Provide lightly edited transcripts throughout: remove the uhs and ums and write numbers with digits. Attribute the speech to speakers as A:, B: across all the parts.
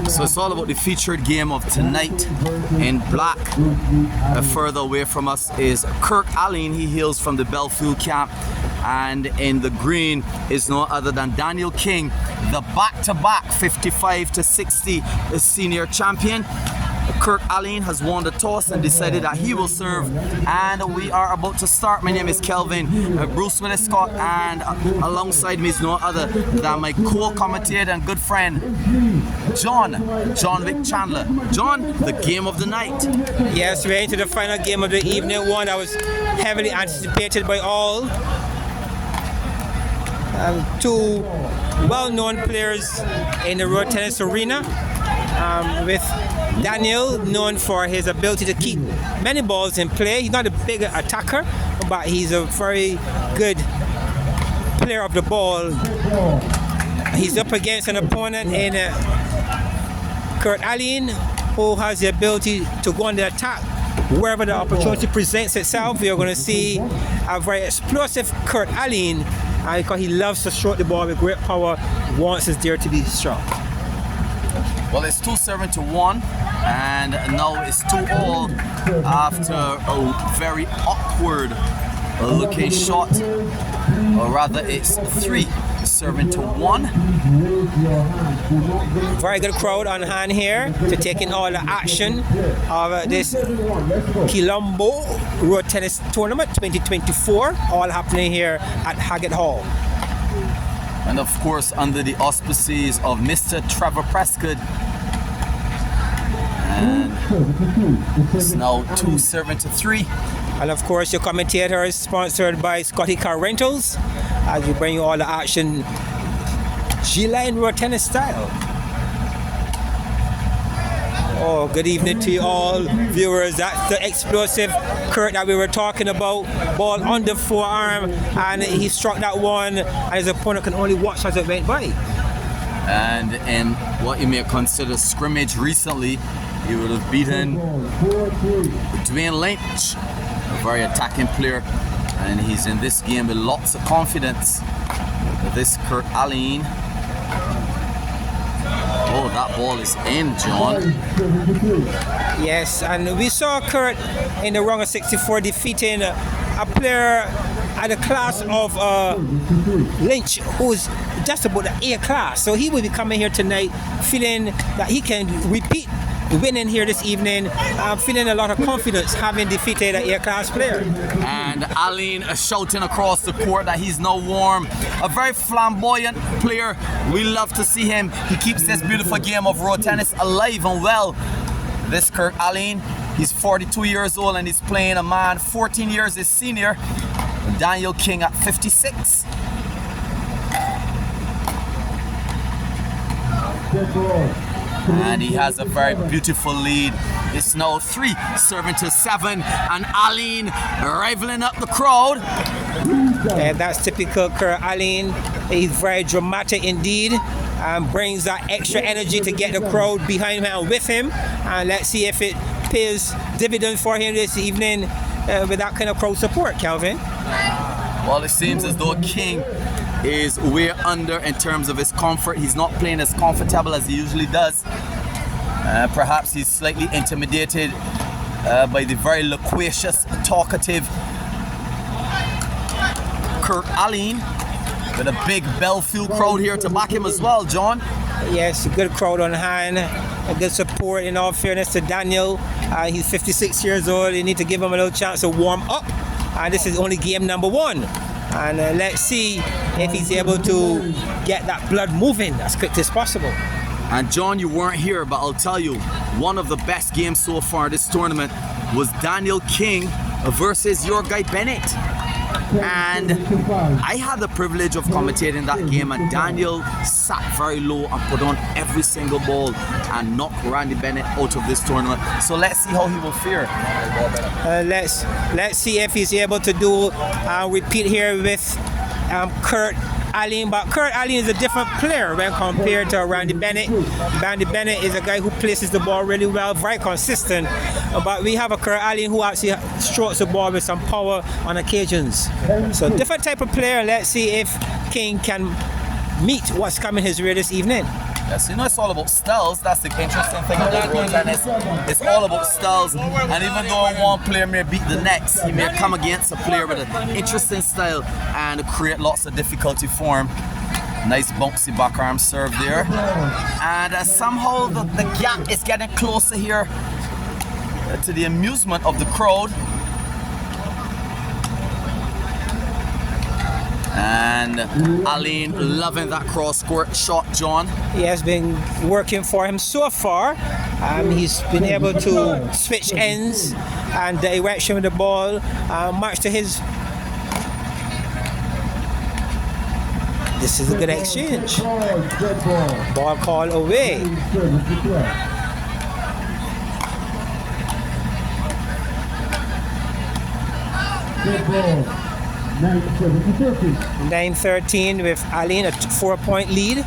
A: So it's all about the featured game of tonight. In black, further away from us, is Kirt Alleyne. He hails from the Belfield camp. And in the green is no other than Daniel King, the back-to-back 55-60 senior champion. Kirt Alleyne has won the toss and decided that he will serve, and we are about to start. My name is Kelvin, Bruce Willis Scott, and alongside me is no other than my co-commentator and good friend John Vic Chandler. John, the game of the night.
B: Yes, we're into the final game of the evening, one that was heavily anticipated by all. Two well-known players in the road tennis arena, with Daniel known for his ability to keep many balls in play. He's not a big attacker, but he's a very good player of the ball. He's up against an opponent in Kirt Alleyne, who has the ability to go on the attack wherever the opportunity presents itself. We are going to see a very explosive Kirt Alleyne, because he loves to stroke the ball with great power once it's there to be struck.
A: Well, it's 2-7-1, and now it's 2-all after a very awkward looking shot, or rather it's 3-7-1.
B: Very good crowd on hand here to take in all the action of this Kilombo Road Tennis Tournament 2024, all happening here at Haggett Hall.
A: And of course, under the auspices of Mr. Trevor Prescott. And it's now 2-3.
B: And of course, your commentator is sponsored by Scotty Car Rentals, as we bring you all the action G-Line Road Tennis style. Oh, good evening to you all viewers. That's the explosive Kirt that we were talking about. Ball on the forearm, and he struck that one, and his opponent can only watch as it went by.
A: And in what you may consider scrimmage recently, he would have beaten Dwayne Lynch, a very attacking player, and he's in this game with lots of confidence. This Kirt Alleyne. Oh, that ball is in, John.
B: Yes, and we saw Kirt in the round of 64 defeating a player at the class of Lynch, who's just about the A class. So he will be coming here tonight feeling that he can repeat winning here this evening, feeling a lot of confidence having defeated an A-class player.
A: And Alleyne shouting across the court that he's now warm. A very flamboyant player. We love to see him. He keeps this beautiful game of road tennis alive and well. This Kirt Alleyne, he's 42 years old and he's playing a man 14 years his senior, Daniel King, at 56. And he has a very beautiful lead. It's now 3-7, and Alleyne rivaling up the crowd.
B: And that's typical Kirt Alleyne. He's very dramatic indeed, and brings that extra energy to get the crowd behind him and with him. And let's see if it pays dividends for him this evening with that kind of crowd support, Calvin.
A: Well, it seems as though King is way under in terms of his comfort. He's not playing as comfortable as he usually does. Perhaps he's slightly intimidated by the very loquacious, talkative Kirt Alleyne, with a big Belfield crowd here to back him as well, John.
B: Yes, a good crowd on hand, a good support. In all fairness to Daniel, he's 56 years old. You need to give him a little chance to warm up. And this is only game number 1. And let's see if he's able to get that blood moving as quick as possible.
A: And John, you weren't here, but I'll tell you, one of the best games so far this tournament was Daniel King versus your guy Bennett. And I had the privilege of commentating that game, and Daniel sat very low and put on every single ball and knocked Randy Bennett out of this tournament. So let's see how he will fare.
B: Let's see if he's able to do repeat here with Kirt Alleyne. But Kirt Alleyne is a different player when compared to Randy Bennett. Randy Bennett is a guy who places the ball really well, very consistent. But we have a Kirt Alleyne who actually strokes the ball with some power on occasions. So different type of player. Let's see if King can meet what's coming his way this evening.
A: Yes, you know it's all about styles. That's the interesting thing about road tennis. It's all about styles. And even though one player may beat the next, he may come against a player with an interesting style and create lots of difficulty for him. Nice bouncy backarm serve there. And somehow the gap is getting closer here to the amusement of the crowd. And Alleyne loving that cross-court shot, John.
B: He has been working for him so far. He's been able to switch ends and direction with the ball, much to his. This is a good exchange. Ball call away.
C: Good ball.
B: 9-13 with Alleyne, a 4-point lead.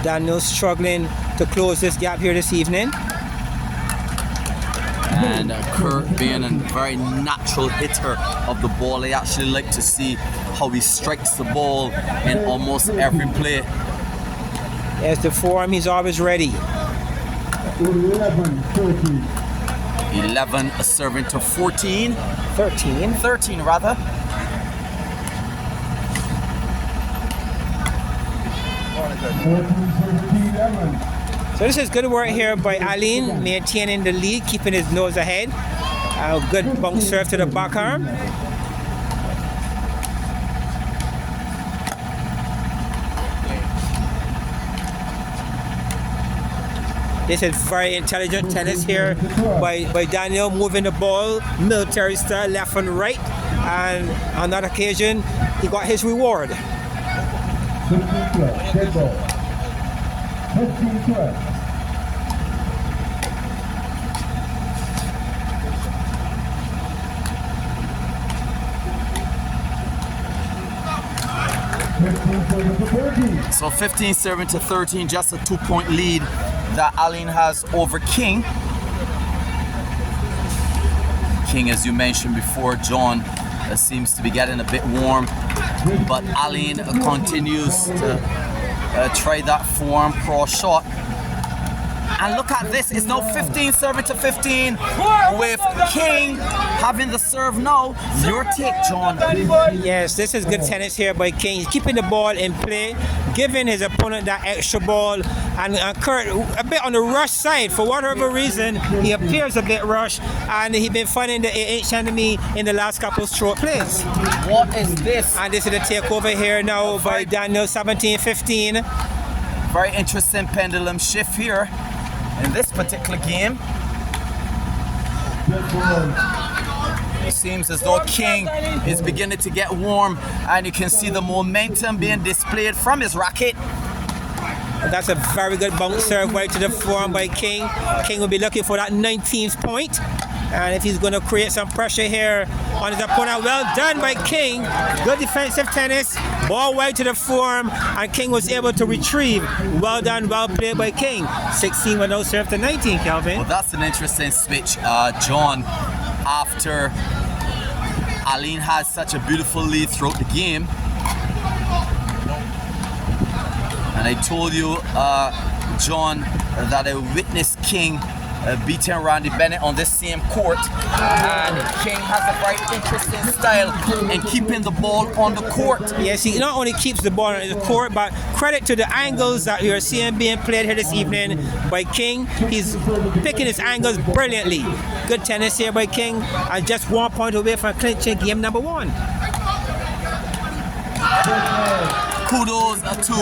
B: Daniel struggling to close this gap here this evening.
A: And Kirt being a very natural hitter of the ball. I actually like to see how he strikes the ball in almost every play.
B: As the form, he's always ready.
A: 11 serving to 14.
B: 13
A: rather.
B: So this is good work here by Alleyne, maintaining the lead, keeping his nose ahead. Good bounce serve to the backarm. This is very intelligent tennis here by Daniel, moving the ball military style left and right, and on that occasion he got his reward.
C: 15-12.
A: So 15 serving to 13, just a 2-point lead that Alleyne has over King. King, as you mentioned before, John, seems to be getting a bit warm, but Alleyne continues to try that form cross shot. And look at this, it's now 15 serving to 15 with King having the serve now. Your take, John.
B: Yes, this is good tennis here by King. He's keeping the ball in play, giving his opponent that extra ball. And Kirt, a bit on the rush side. For whatever reason, he appears a bit rushed, and he's been finding the H enemy in the last couple of stroke plays.
A: What is this?
B: And this is the takeover here now by Daniel, 17-15.
A: Very interesting pendulum shift here in this particular game. It seems as though King is beginning to get warm, and you can see the momentum being displayed from his racket.
B: That's a very good bounce serve right to the form by King. King will be looking for that 19th point. And if he's going to create some pressure here on his opponent, well done by King. Good defensive tennis, ball wide to the form, and King was able to retrieve. Well done, well played by King. 16 will now serve to 19, Kelvin.
A: Well, that's an interesting switch, John. After Alleyne has such a beautiful lead throughout the game, and I told you, John, that I witnessed King beating Randy Bennett on this same court, and King has a very interesting style in keeping the ball on the court.
B: Yes, he not only keeps the ball on the court, but credit to the angles that you're seeing being played here this evening by King. He's picking his angles brilliantly. Good tennis here by King, and just 1 point away from clinching game number 1.
A: Kudos to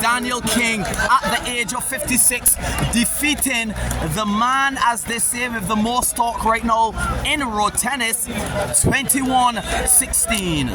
A: Daniel King at the age of 56, defeating the man, as they say, with the most talk right now in road tennis, 21-16.